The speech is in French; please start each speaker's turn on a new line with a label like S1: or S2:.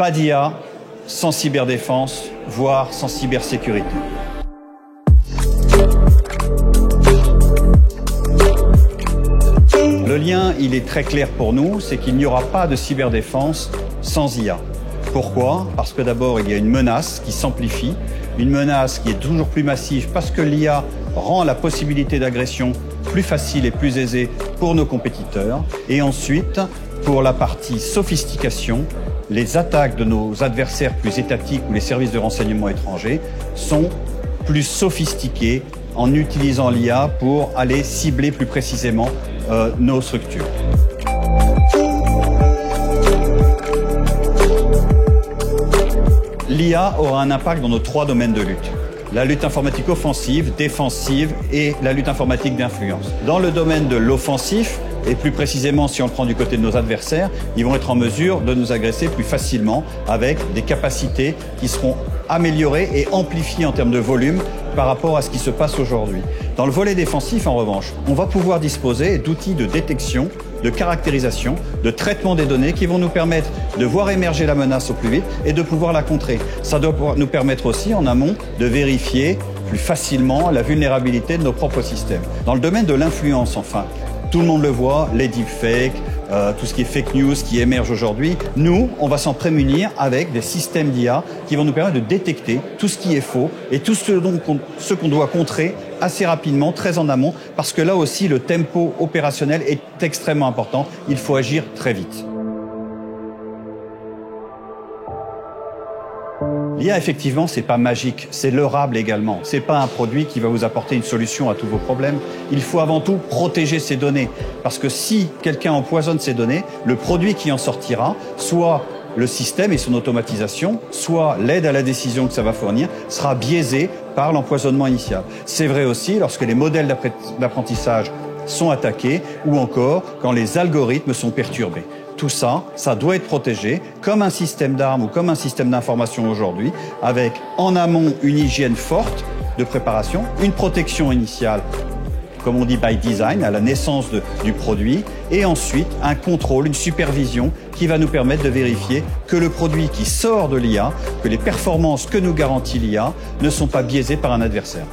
S1: Pas d'IA sans cyberdéfense, voire sans cybersécurité. Le lien, il est très clair pour nous, c'est qu'il n'y aura pas de cyberdéfense sans IA. Pourquoi? Parce que d'abord, il y a une menace qui s'amplifie, une menace qui est toujours plus massive parce que l'IA rend la possibilité d'agression plus facile et plus aisée pour nos compétiteurs. Et ensuite, pour la partie sophistication, les attaques de nos adversaires plus étatiques ou les services de renseignement étrangers sont plus sophistiquées en utilisant l'IA pour aller cibler plus précisément nos structures. L'IA aura un impact dans nos 3 domaines de lutte. La lutte informatique offensive, défensive et la lutte informatique d'influence. Dans le domaine de l'offensif, et plus précisément si on le prend du côté de nos adversaires, ils vont être en mesure de nous agresser plus facilement avec des capacités qui seront améliorées et amplifiées en termes de volume par rapport à ce qui se passe aujourd'hui. Dans le volet défensif, en revanche, on va pouvoir disposer d'outils de détection, de caractérisation, de traitement des données qui vont nous permettre de voir émerger la menace au plus vite et de pouvoir la contrer. Ça doit nous permettre aussi, en amont, de vérifier plus facilement la vulnérabilité de nos propres systèmes. Dans le domaine de l'influence, enfin, tout le monde le voit, les deepfakes, tout ce qui est fake news qui émerge aujourd'hui. Nous, on va s'en prémunir avec des systèmes d'IA qui vont nous permettre de détecter tout ce qui est faux et tout ce qu'on doit contrer assez rapidement, très en amont, parce que là aussi, le tempo opérationnel est extrêmement important. Il faut agir très vite. L'IA, effectivement, c'est pas magique, c'est leurrable également. C'est pas un produit qui va vous apporter une solution à tous vos problèmes. Il faut avant tout protéger ces données. Parce que si quelqu'un empoisonne ces données, le produit qui en sortira, soit le système et son automatisation, soit l'aide à la décision que ça va fournir, sera biaisé par l'empoisonnement initial. C'est vrai aussi lorsque les modèles d'apprentissage sont attaqués ou encore quand les algorithmes sont perturbés. Tout ça, ça doit être protégé comme un système d'armes ou comme un système d'information aujourd'hui, avec en amont une hygiène forte de préparation, une protection initiale, comme on dit by design, à la naissance du produit, et ensuite un contrôle, une supervision qui va nous permettre de vérifier que le produit qui sort de l'IA, que les performances que nous garantit l'IA ne sont pas biaisées par un adversaire.